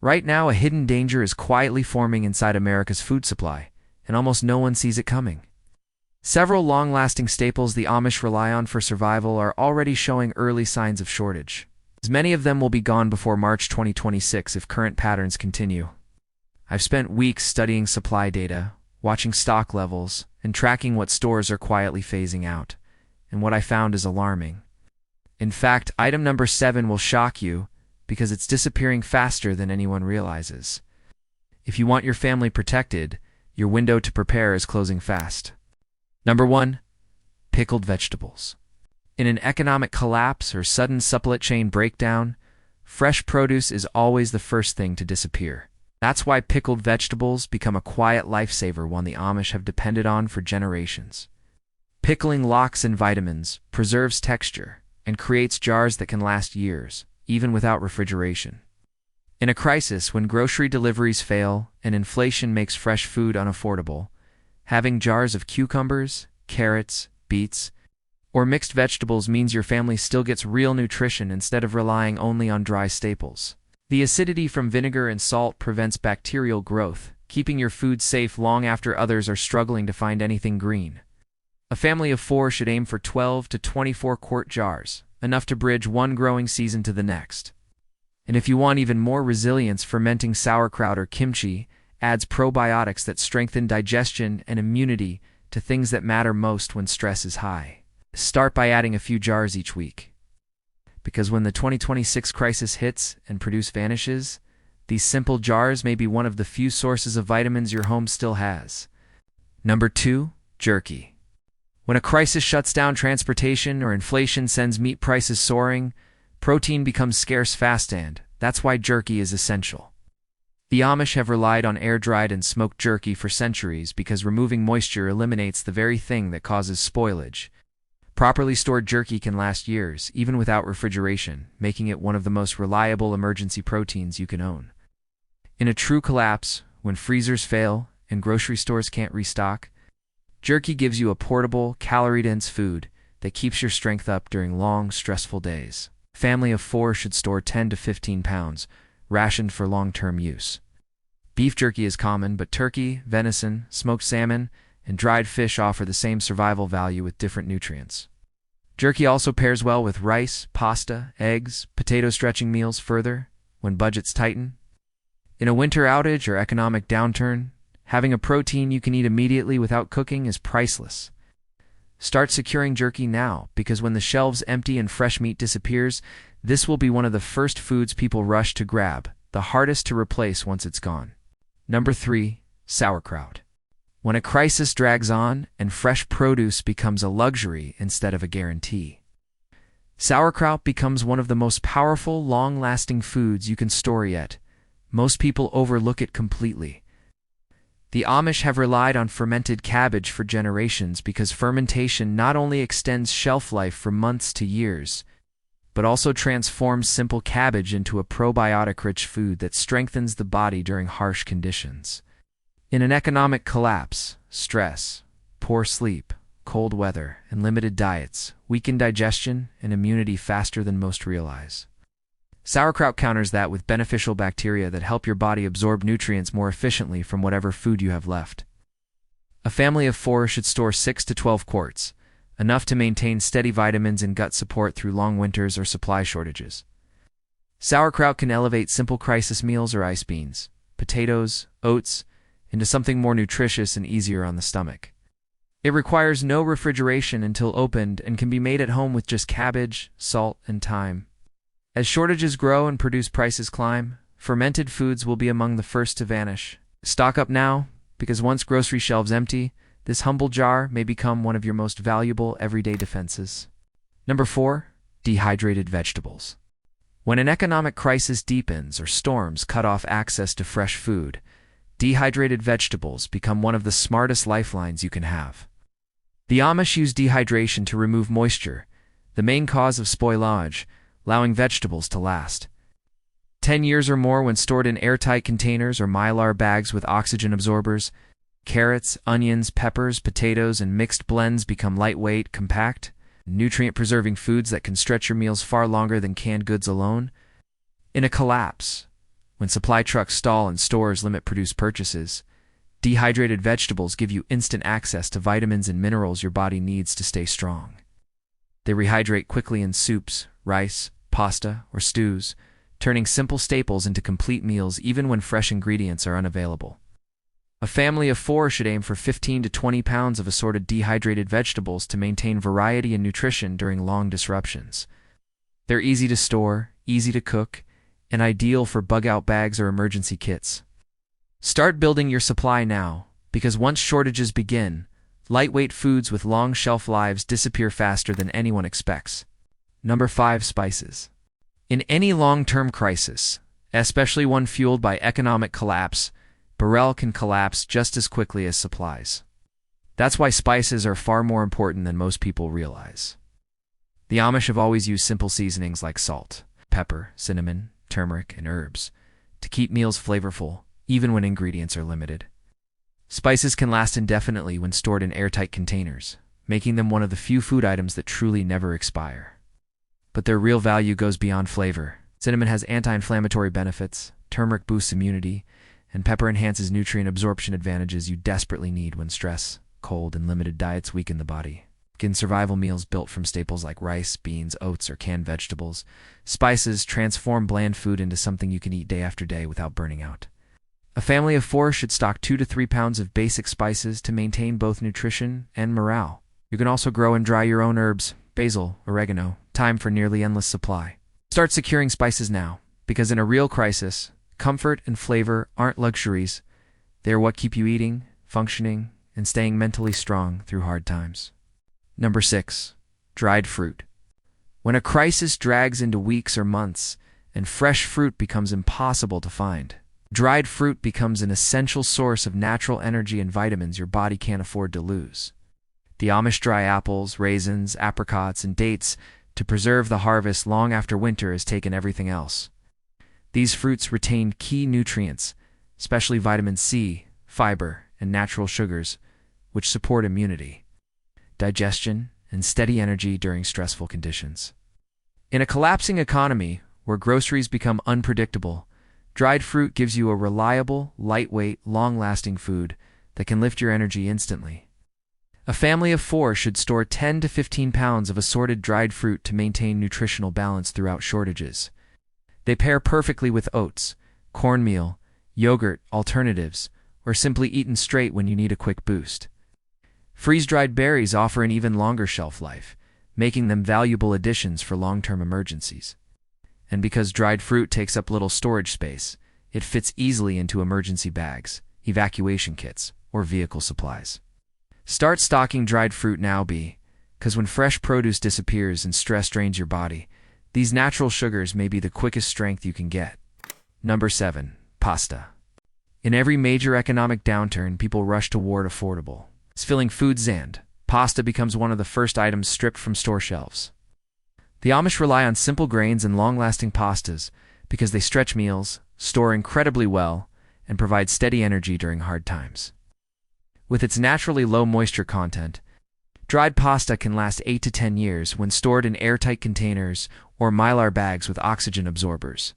Right now, a hidden danger is quietly forming inside America's food supply, and almost no one sees it coming. Several long-lasting staples the Amish rely on for survival are already showing early signs of shortage. As many of them will be gone before March 2026 if current patterns continue. I've spent weeks studying supply data, watching stock levels, and tracking what stores are quietly phasing out. And what I found is alarming. In fact, item number 7 will shock you because it's disappearing faster than anyone realizes. If you want your family protected, your window to prepare is closing fast. Number 1. Pickled vegetables. In an economic collapse or sudden supply chain breakdown, fresh produce is always the first thing to disappear. That's why pickled vegetables become a quiet lifesaver one the Amish have depended on for generations. Pickling locks in vitamins, preserves texture, and creates jars that can last years, even without refrigeration. In a crisis, when grocery deliveries fail and inflation makes fresh food unaffordable, having jars of cucumbers, carrots, beets, or mixed vegetables means your family still gets real nutrition instead of relying only on dry staples. The acidity from vinegar and salt prevents bacterial growth, keeping your food safe long after others are struggling to find anything green. A family of 4 should aim for 12 to 24 quart jars, enough to bridge one growing season to the next. And if you want even more resilience, fermenting sauerkraut or kimchi adds probiotics that strengthen digestion and immunity to things that matter most when stress is high. Start by adding a few jars each week. Because when the 2026 crisis hits and produce vanishes, these simple jars may be one of the few sources of vitamins your home still has. Number 2. Jerky. When a crisis shuts down transportation or inflation sends meat prices soaring, protein becomes scarce fast, and that's why jerky is essential. The Amish have relied on air-dried and smoked jerky for centuries because removing moisture eliminates the very thing that causes spoilage. Properly stored jerky can last years, even without refrigeration, making it one of the most reliable emergency proteins you can own. In a true collapse, when freezers fail and grocery stores can't restock, jerky gives you a portable, calorie-dense food that keeps your strength up during long, stressful days. A family of 4 should store 10 to 15 pounds, rationed for long-term use. Beef jerky is common, but turkey, venison, smoked salmon, and dried fish offer the same survival value with different nutrients. Jerky also pairs well with rice, pasta, eggs, potato, stretching meals further when budgets tighten. In a winter outage or economic downturn, having a protein you can eat immediately without cooking is priceless. Start securing jerky now, because when the shelves empty and fresh meat disappears, this will be one of the first foods people rush to grab, the hardest to replace once it's gone. Number 3. Sauerkraut. When a crisis drags on and fresh produce becomes a luxury instead of a guarantee, sauerkraut becomes one of the most powerful, long-lasting foods you can store, yet most people overlook it completely. The Amish have relied on fermented cabbage for generations because fermentation not only extends shelf life for months to years, but also transforms simple cabbage into a probiotic-rich food that strengthens the body during harsh conditions. In an economic collapse, stress, poor sleep, cold weather, and limited diets weaken digestion and immunity faster than most realize. Sauerkraut counters that with beneficial bacteria that help your body absorb nutrients more efficiently from whatever food you have left. A family of 4 should store 6 to 12 quarts, enough to maintain steady vitamins and gut support through long winters or supply shortages. Sauerkraut can elevate simple crisis meals or ice beans, potatoes, oats, into something more nutritious and easier on the stomach. It requires no refrigeration until opened and can be made at home with just cabbage, salt, and thyme. As shortages grow and produce prices climb, fermented foods will be among the first to vanish. Stock up now, because once grocery shelves empty, this humble jar may become one of your most valuable everyday defenses. Number 4. Dehydrated vegetables. When an economic crisis deepens or storms cut off access to fresh food, dehydrated vegetables become one of the smartest lifelines you can have. The Amish use dehydration to remove moisture, the main cause of spoilage, allowing vegetables to last 10 years or more when stored in airtight containers or mylar bags with oxygen absorbers. Carrots, onions, peppers, potatoes, and mixed blends become lightweight, compact, nutrient-preserving foods that can stretch your meals far longer than canned goods alone. In a collapse, When supply trucks stall and stores limit produced purchases, dehydrated vegetables give you instant access to vitamins and minerals your body needs to stay strong. They rehydrate quickly in soups, rice, pasta, or stews, turning simple staples into complete meals even when fresh ingredients are unavailable. A family of 4 should aim for 15 to 20 pounds of assorted dehydrated vegetables to maintain variety and nutrition during long disruptions. They're easy to store, easy to cook, and ideal for bug-out bags or emergency kits. Start building your supply now, because once shortages begin, lightweight foods with long shelf lives disappear faster than anyone expects. Number 5. Spices. In any long-term crisis, especially one fueled by economic collapse, morale can collapse just as quickly as supplies. That's why spices are far more important than most people realize. The Amish have always used simple seasonings like salt, pepper, cinnamon, turmeric, and herbs to keep meals flavorful, even when ingredients are limited. Spices can last indefinitely when stored in airtight containers, making them one of the few food items that truly never expire. But their real value goes beyond flavor. Cinnamon has anti-inflammatory benefits, turmeric boosts immunity, and pepper enhances nutrient absorption advantages you desperately need when stress, cold, and limited diets weaken the body. In survival meals built from staples like rice, beans, oats, or canned vegetables, spices transform bland food into something you can eat day after day without burning out. A family of 4 should stock 2 to 3 pounds of basic spices to maintain both nutrition and morale. You can also grow and dry your own herbs, basil, oregano. Time for nearly endless supply. Start securing spices now, because in a real crisis, comfort and flavor aren't luxuries. They are what keep you eating, functioning, and staying mentally strong through hard times. Number 6. Dried fruit. When a crisis drags into weeks or months, and fresh fruit becomes impossible to find, dried fruit becomes an essential source of natural energy and vitamins your body can't afford to lose. The Amish dry apples, raisins, apricots, and dates to preserve the harvest long after winter has taken everything else. These fruits retain key nutrients, especially vitamin C, fiber, and natural sugars, which support immunity, digestion, and steady energy during stressful conditions. In a collapsing economy where groceries become unpredictable, dried fruit gives you a reliable, lightweight, long-lasting food that can lift your energy instantly. A family of 4 should store 10 to 15 pounds of assorted dried fruit to maintain nutritional balance throughout shortages. They pair perfectly with oats, cornmeal, yogurt alternatives, or simply eaten straight when you need a quick boost. Freeze-dried berries offer an even longer shelf life, making them valuable additions for long-term emergencies. And because dried fruit takes up little storage space, it fits easily into emergency bags, evacuation kits, or vehicle supplies. Start stocking dried fruit now, because when fresh produce disappears and stress drains your body, these natural sugars may be the quickest strength you can get. Number 7. Pasta. In every major economic downturn, people rush toward affordable, filling foods, and pasta becomes one of the first items stripped from store shelves. The Amish rely on simple grains and long-lasting pastas because they stretch meals, store incredibly well, and provide steady energy during hard times. With its naturally low moisture content, dried pasta can last 8 to 10 years when stored in airtight containers or mylar bags with oxygen absorbers.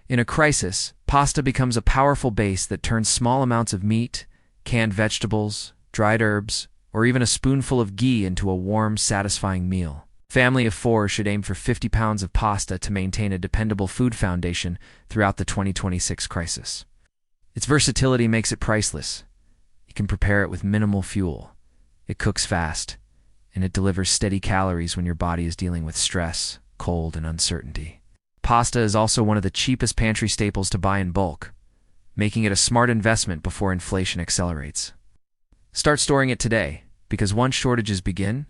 In a crisis, pasta becomes a powerful base that turns small amounts of meat, canned vegetables, dried herbs, or even a spoonful of ghee into a warm, satisfying meal. Family of 4 should aim for 50 pounds of pasta to maintain a dependable food foundation throughout the 2026 crisis. Its versatility makes it priceless. You can prepare it with minimal fuel. It cooks fast, and it delivers steady calories when your body is dealing with stress, cold, and uncertainty. Pasta is also one of the cheapest pantry staples to buy in bulk, making it a smart investment before inflation accelerates. Start storing it today, because once shortages begin,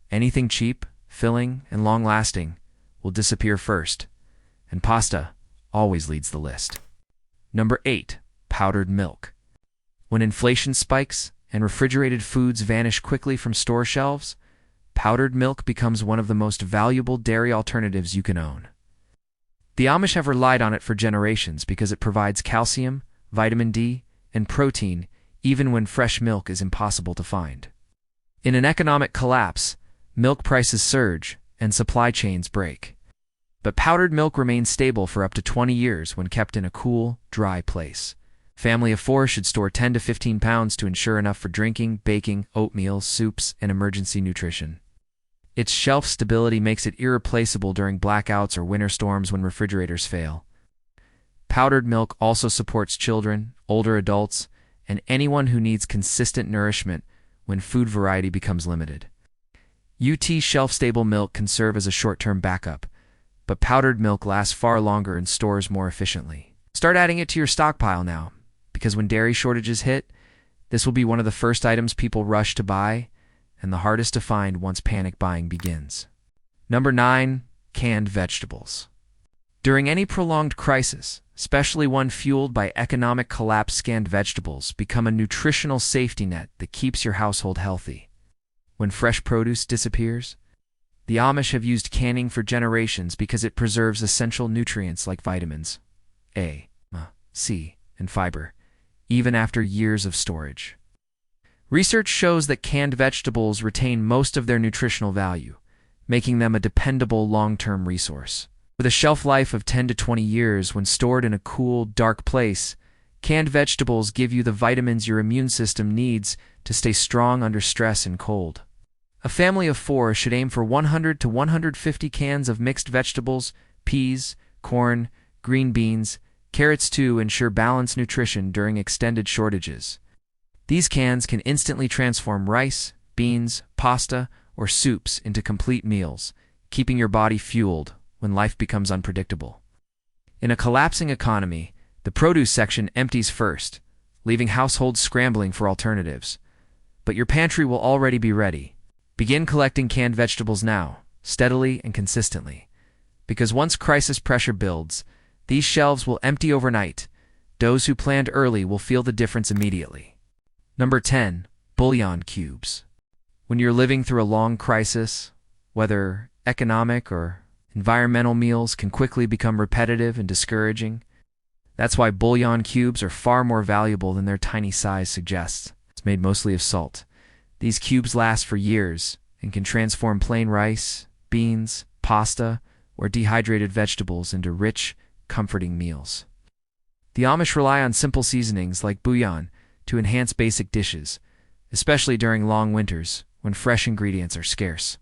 anything cheap, filling, and long-lasting will disappear first, and pasta always leads the list. Number 8. Powdered milk. When inflation spikes and refrigerated foods vanish quickly from store shelves, powdered milk becomes one of the most valuable dairy alternatives you can own. The Amish have relied on it for generations because it provides calcium, vitamin D, and protein even when fresh milk is impossible to find. In an economic collapse, milk prices surge and supply chains break. But powdered milk remains stable for up to 20 years when kept in a cool, dry place. Family of 4 should store 10 to 15 pounds to ensure enough for drinking, baking, oatmeal, soups, and emergency nutrition. Its shelf stability makes it irreplaceable during blackouts or winter storms when refrigerators fail. Powdered milk also supports children, older adults, and anyone who needs consistent nourishment when food variety becomes limited. UT shelf-stable milk can serve as a short-term backup, but powdered milk lasts far longer and stores more efficiently. Start adding it to your stockpile now, because when dairy shortages hit, this will be one of the first items people rush to buy and the hardest to find once panic buying begins. Number 9. Canned vegetables. During any prolonged crisis, especially one fueled by economic collapse, canned vegetables become a nutritional safety net that keeps your household healthy. When fresh produce disappears, the Amish have used canning for generations because it preserves essential nutrients like vitamins A, C, and fiber, even after years of storage. Research shows that canned vegetables retain most of their nutritional value, making them a dependable long-term resource. With a shelf life of 10 to 20 years when stored in a cool, dark place, canned vegetables give you the vitamins your immune system needs to stay strong under stress and cold. A family of 4 should aim for 100 to 150 cans of mixed vegetables, peas, corn, green beans, carrots to ensure balanced nutrition during extended shortages. These cans can instantly transform rice, beans, pasta, or soups into complete meals, keeping your body fueled when life becomes unpredictable. In a collapsing economy, the produce section empties first, leaving households scrambling for alternatives. But your pantry will already be ready. Begin collecting canned vegetables now, steadily and consistently. Because once crisis pressure builds, these shelves will empty overnight. Those who planned early will feel the difference immediately. Number 10. Bouillon cubes. When you're living through a long crisis, whether economic or environmental, meals can quickly become repetitive and discouraging. That's why bouillon cubes are far more valuable than their tiny size suggests. It's made mostly of salt. These cubes last for years and can transform plain rice, beans, pasta, or dehydrated vegetables into rich, comforting meals. The Amish rely on simple seasonings like bouillon to enhance basic dishes, especially during long winters when fresh ingredients are scarce.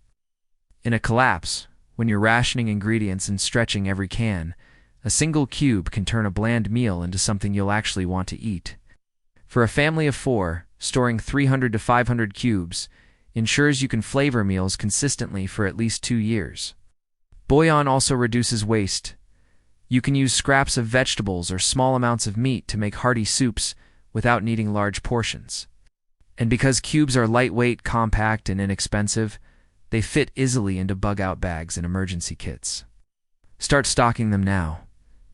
In a collapse, when you're rationing ingredients and stretching every can, a single cube can turn a bland meal into something you'll actually want to eat. For a family of 4, storing 300 to 500 cubes ensures you can flavor meals consistently for at least 2 years. Bouillon also reduces waste. You can use scraps of vegetables or small amounts of meat to make hearty soups without needing large portions. And because cubes are lightweight, compact, and inexpensive, they fit easily into bug-out bags and emergency kits. Start stocking them now,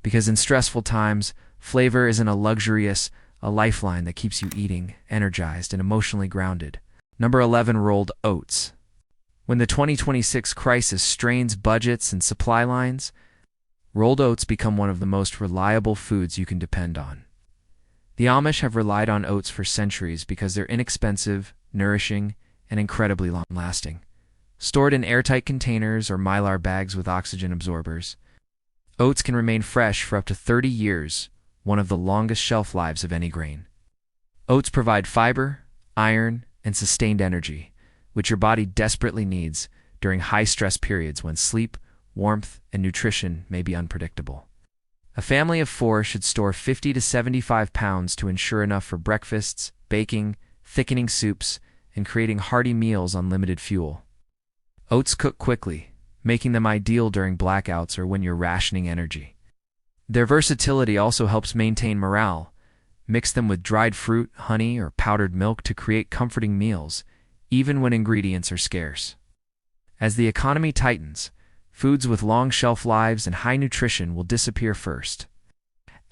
because in stressful times, flavor isn't a luxurious, a lifeline that keeps you eating, energized, and emotionally grounded. Number 11. Rolled oats. When the 2026 crisis strains budgets and supply lines, rolled oats become one of the most reliable foods you can depend on. The Amish have relied on oats for centuries because they're inexpensive, nourishing, and incredibly long-lasting. Stored in airtight containers or mylar bags with oxygen absorbers, oats can remain fresh for up to 30 years, one of the longest shelf lives of any grain. Oats provide fiber, iron, and sustained energy, which your body desperately needs during high-stress periods when sleep, warmth, and nutrition may be unpredictable. A family of 4 should store 50 to 75 pounds to ensure enough for breakfasts, baking, thickening soups, and creating hearty meals on limited fuel. Oats cook quickly, making them ideal during blackouts or when you're rationing energy. Their versatility also helps maintain morale. Mix them with dried fruit, honey, or powdered milk to create comforting meals, even when ingredients are scarce. As the economy tightens, foods with long shelf lives and high nutrition will disappear first.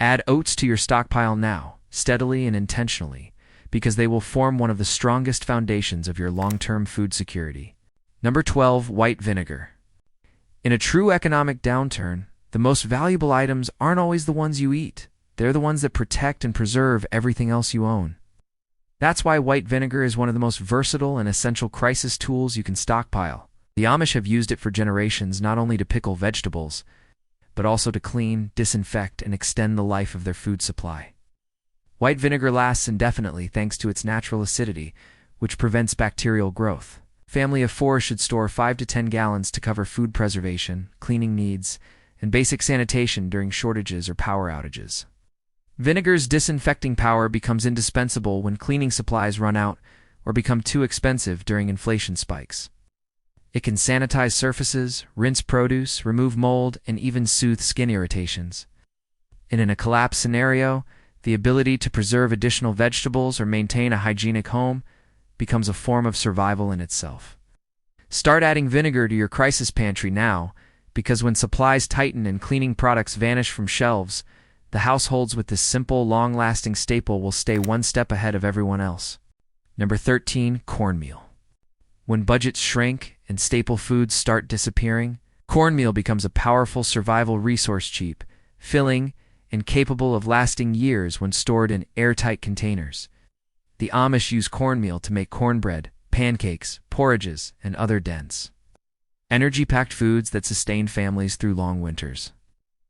Add oats to your stockpile now, steadily and intentionally, because they will form one of the strongest foundations of your long-term food security. Number 12. White vinegar. In a true economic downturn, the most valuable items aren't always the ones you eat. They're the ones that protect and preserve everything else you own. That's why white vinegar is one of the most versatile and essential crisis tools you can stockpile. The Amish have used it for generations not only to pickle vegetables, but also to clean, disinfect, and extend the life of their food supply. White vinegar lasts indefinitely thanks to its natural acidity, which prevents bacterial growth. Family of 4 should store 5 to 10 gallons to cover food preservation, cleaning needs, and basic sanitation during shortages or power outages. Vinegar's disinfecting power becomes indispensable when cleaning supplies run out or become too expensive during inflation spikes. It can sanitize surfaces, rinse produce, remove mold, and even soothe skin irritations. And in a collapse scenario, the ability to preserve additional vegetables or maintain a hygienic home becomes a form of survival in itself. Start adding vinegar to your crisis pantry now, because when supplies tighten and cleaning products vanish from shelves, the households with this simple, long-lasting staple will stay one step ahead of everyone else. Number 13, cornmeal. When budgets shrink and staple foods start disappearing, cornmeal becomes a powerful survival resource, cheap, filling, and capable of lasting years when stored in airtight containers. The Amish use cornmeal to make cornbread, pancakes, porridges, and other dense, energy-packed foods that sustain families through long winters.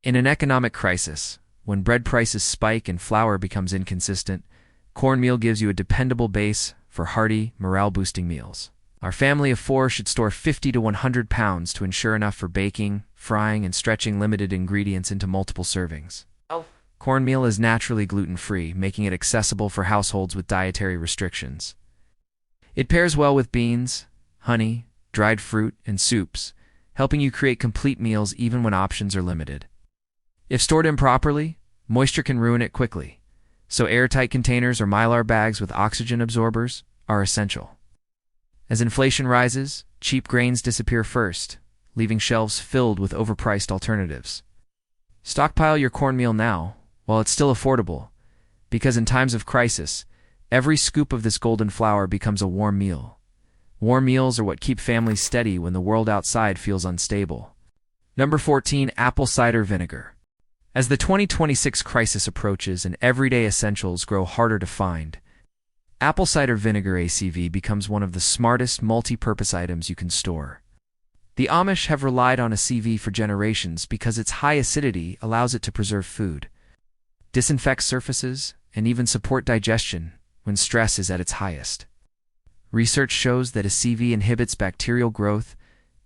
In an economic crisis, when bread prices spike and flour becomes inconsistent, cornmeal gives you a dependable base for hearty, morale-boosting meals. Our family of 4 should store 50 to 100 pounds to ensure enough for baking, frying, and stretching limited ingredients into multiple servings. Cornmeal is naturally gluten-free, making it accessible for households with dietary restrictions. It pairs well with beans, honey, dried fruit, and soups, helping you create complete meals even when options are limited. If stored improperly, moisture can ruin it quickly, so airtight containers or mylar bags with oxygen absorbers are essential. As inflation rises, cheap grains disappear first, leaving shelves filled with overpriced alternatives. Stockpile your cornmeal now, while it's still affordable, because in times of crisis, every scoop of this golden flour becomes a warm meal. Warm meals are what keep families steady when the world outside feels unstable. Number 14, apple cider vinegar. As the 2026 crisis approaches and everyday essentials grow harder to find, apple cider vinegar ACV becomes one of the smartest multi-purpose items you can store. The Amish have relied on ACV for generations because its high acidity allows it to preserve food, disinfect surfaces, and even support digestion when stress is at its highest. Research shows that ACV inhibits bacterial growth,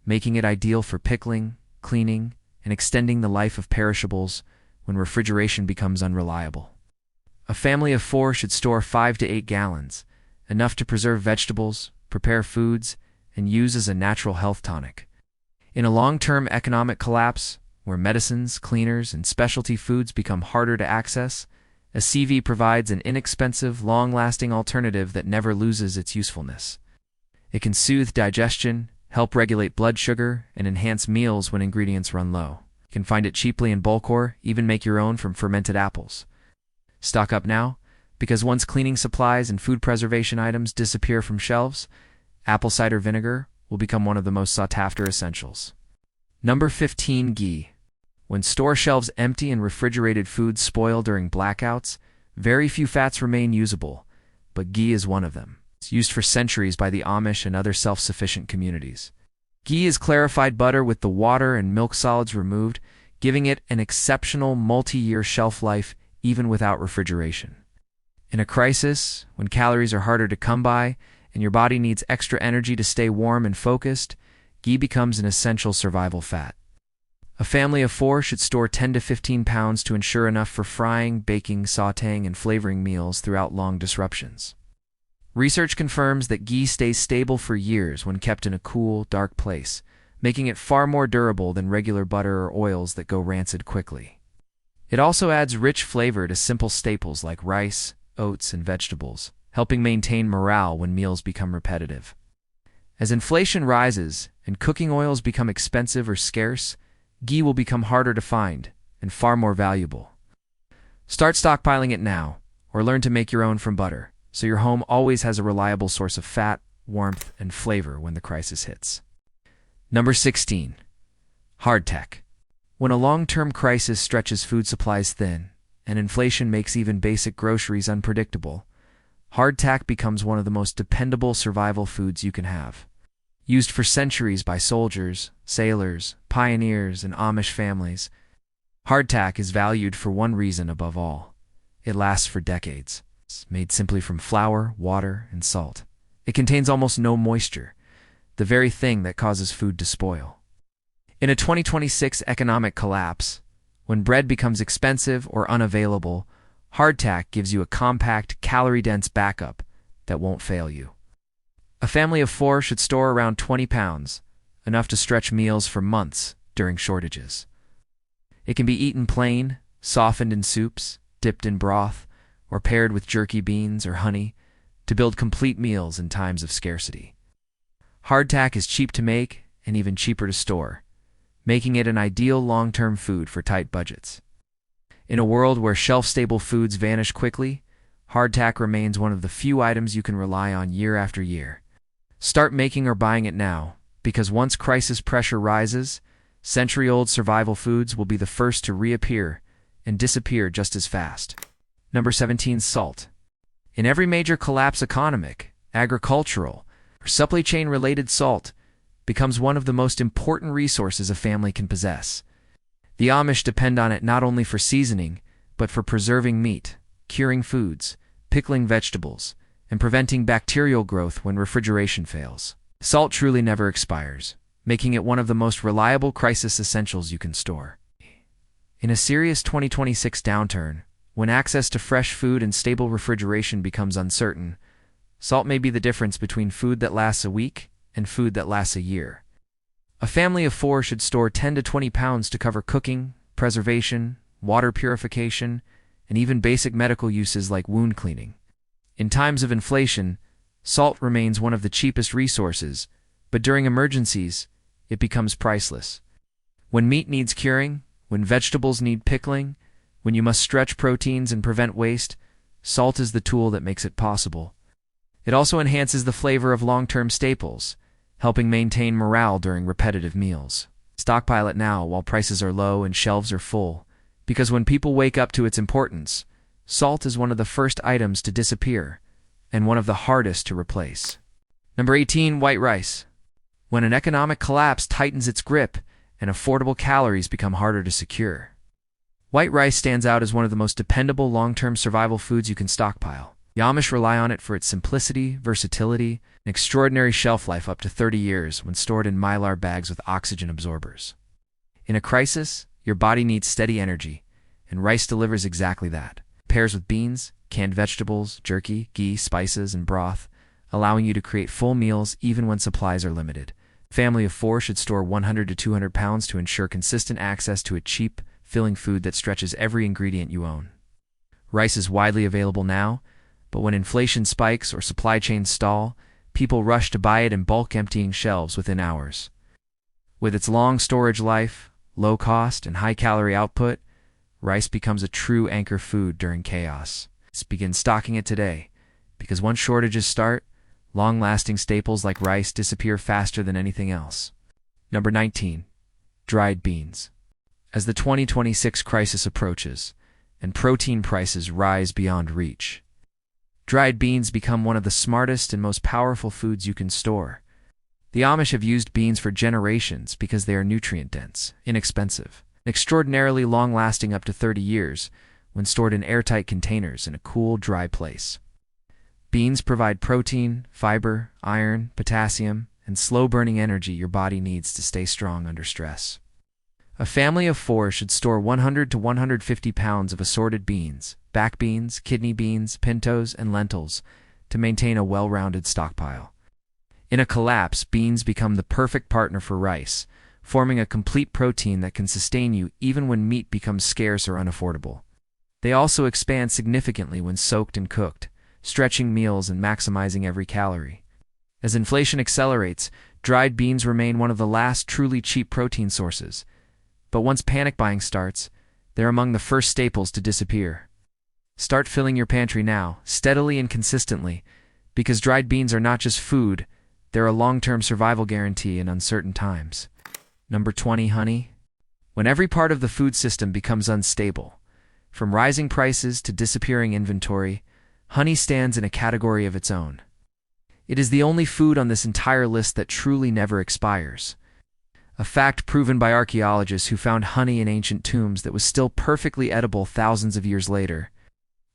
making it ideal for pickling, cleaning, and extending the life of perishables when refrigeration becomes unreliable. A family of 4 should store 5 to 8 gallons, enough to preserve vegetables, prepare foods, and use as a natural health tonic. In a long-term economic collapse, where medicines, cleaners, and specialty foods become harder to access, ACV provides an inexpensive, long-lasting alternative that never loses its usefulness. It can soothe digestion, help regulate blood sugar, and enhance meals when ingredients run low. You can find it cheaply in bulk or even make your own from fermented apples. Stock up now, because once cleaning supplies and food preservation items disappear from shelves, apple cider vinegar will become one of the most sought-after essentials. Number 15, ghee. When store shelves empty and refrigerated foods spoil during blackouts, very few fats remain usable, but ghee is one of them. It's used for centuries by the Amish and other self-sufficient communities. Ghee is clarified butter with the water and milk solids removed, giving it an exceptional multi-year shelf life even without refrigeration. In a crisis, when calories are harder to come by and your body needs extra energy to stay warm and focused, ghee becomes an essential survival fat. A family of 4 should store 10 to 15 pounds to ensure enough for frying, baking, sautéing, and flavoring meals throughout long disruptions. Research confirms that ghee stays stable for years when kept in a cool, dark place, making it far more durable than regular butter or oils that go rancid quickly. It also adds rich flavor to simple staples like rice, oats, and vegetables, helping maintain morale when meals become repetitive. As inflation rises and cooking oils become expensive or scarce, ghee will become harder to find and far more valuable. Start stockpiling it now, or learn to make your own from butter, so your home always has a reliable source of fat, warmth, and flavor when the crisis hits. Number 16. Hardtack. When a long-term crisis stretches food supplies thin, and inflation makes even basic groceries unpredictable, hardtack becomes one of the most dependable survival foods you can have. Used for centuries by soldiers, sailors, pioneers, and Amish families, Hardtack is valued for one reason above all. It lasts for decades. It's made simply from flour, water, and salt. It contains almost no moisture, the very thing that causes food to spoil. In a 2026 economic collapse, when bread becomes expensive or unavailable, Hardtack gives you a compact, calorie-dense backup that won't fail you. A family of 4 should store around 20 pounds, enough to stretch meals for months during shortages. It can be eaten plain, softened in soups, dipped in broth, or paired with jerky beans or honey to build complete meals in times of scarcity. Hardtack is cheap to make and even cheaper to store, making it an ideal long-term food for tight budgets. In a world where shelf-stable foods vanish quickly, Hardtack remains one of the few items you can rely on year after year. Start making or buying it now, because once crisis pressure rises, century-old survival foods will be the first to reappear and disappear just as fast. Number 17. Salt. In every major collapse, economic, agricultural, or supply chain-related, salt becomes one of the most important resources a family can possess. The Amish depend on it not only for seasoning, but for preserving meat, curing foods, pickling vegetables, and preventing bacterial growth when refrigeration fails. Salt truly never expires, making it one of the most reliable crisis essentials you can store. In a serious 2026 downturn, when access to fresh food and stable refrigeration becomes uncertain, salt may be the difference between food that lasts a week and food that lasts a year. A family of 4 should store 10 to 20 pounds to cover cooking, preservation, water purification, and even basic medical uses like wound cleaning. In times of inflation, salt remains one of the cheapest resources, but during emergencies, it becomes priceless. When meat needs curing, when vegetables need pickling, when you must stretch proteins and prevent waste, salt is the tool that makes it possible. It also enhances the flavor of long-term staples, helping maintain morale during repetitive meals. Stockpile it now while prices are low and shelves are full, because when people wake up to its importance, salt is one of the first items to disappear and one of the hardest to replace. Number 18. White rice. When an economic collapse tightens its grip and affordable calories become harder to secure, white rice stands out as one of the most dependable long-term survival foods you can stockpile. The Amish rely on it for its simplicity, versatility, and extraordinary shelf life up to 30 years when stored in mylar bags with oxygen absorbers. In a crisis, your body needs steady energy, and rice delivers exactly that. It pairs with beans, canned vegetables, jerky, ghee, spices, and broth, allowing you to create full meals even when supplies are limited. A family of 4 should store 100 to 200 pounds to ensure consistent access to a cheap, filling food that stretches every ingredient you own. Rice is widely available now, but when inflation spikes or supply chains stall, people rush to buy it in bulk, emptying shelves within hours. With its long storage life, low cost, and high calorie output, rice becomes a true anchor food during chaos. Let's begin stocking it today, because once shortages start, long-lasting staples like rice disappear faster than anything else. Number 19. Dried beans. As the 2026 crisis approaches, and protein prices rise beyond reach, dried beans become one of the smartest and most powerful foods you can store. The Amish have used beans for generations because they are nutrient-dense, inexpensive, and extraordinarily long-lasting up to 30 years when stored in airtight containers in a cool, dry place. Beans provide protein, fiber, iron, potassium, and slow-burning energy your body needs to stay strong under stress. A family of 4 should store 100 to 150 pounds of assorted beans, back beans, kidney beans, pintos, and lentils to maintain a well-rounded stockpile. In a collapse, beans become the perfect partner for rice, forming a complete protein that can sustain you even when meat becomes scarce or unaffordable. They also expand significantly when soaked and cooked, stretching meals and maximizing every calorie. As inflation accelerates, dried beans remain one of the last truly cheap protein sources, but once panic buying starts, they're among the first staples to disappear. Start filling your pantry now, steadily and consistently, because dried beans are not just food, they're a long-term survival guarantee in uncertain times. Number 20. Honey. When every part of the food system becomes unstable, from rising prices to disappearing inventory, honey stands in a category of its own. It is the only food on this entire list that truly never expires. a fact proven by archaeologists who found honey in ancient tombs that was still perfectly edible thousands of years later.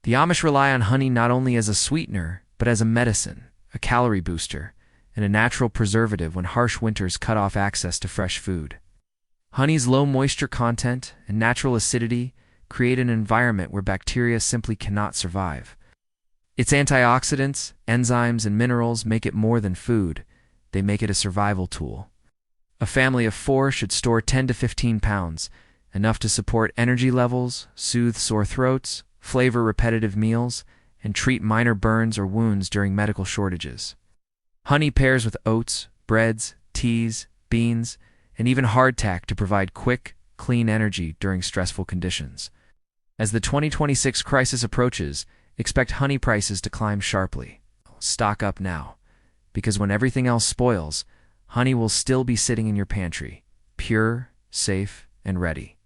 The Amish rely on honey not only as a sweetener, but as a medicine, a calorie booster, and a natural preservative when harsh winters cut off access to fresh food. Honey's low moisture content and natural acidity create an environment where bacteria simply cannot survive. Its antioxidants, enzymes, and minerals make it more than food. They make it a survival tool. A family of 4 should store 10 to 15 pounds, enough to support energy levels, soothe sore throats, flavor repetitive meals, and treat minor burns or wounds during medical shortages. Honey pairs with oats, breads, teas, beans, and even hardtack to provide quick, clean energy during stressful conditions. As the 2026 crisis approaches, expect honey prices to climb sharply. Stock up now, because when everything else spoils, honey will still be sitting in your pantry, pure, safe, and ready.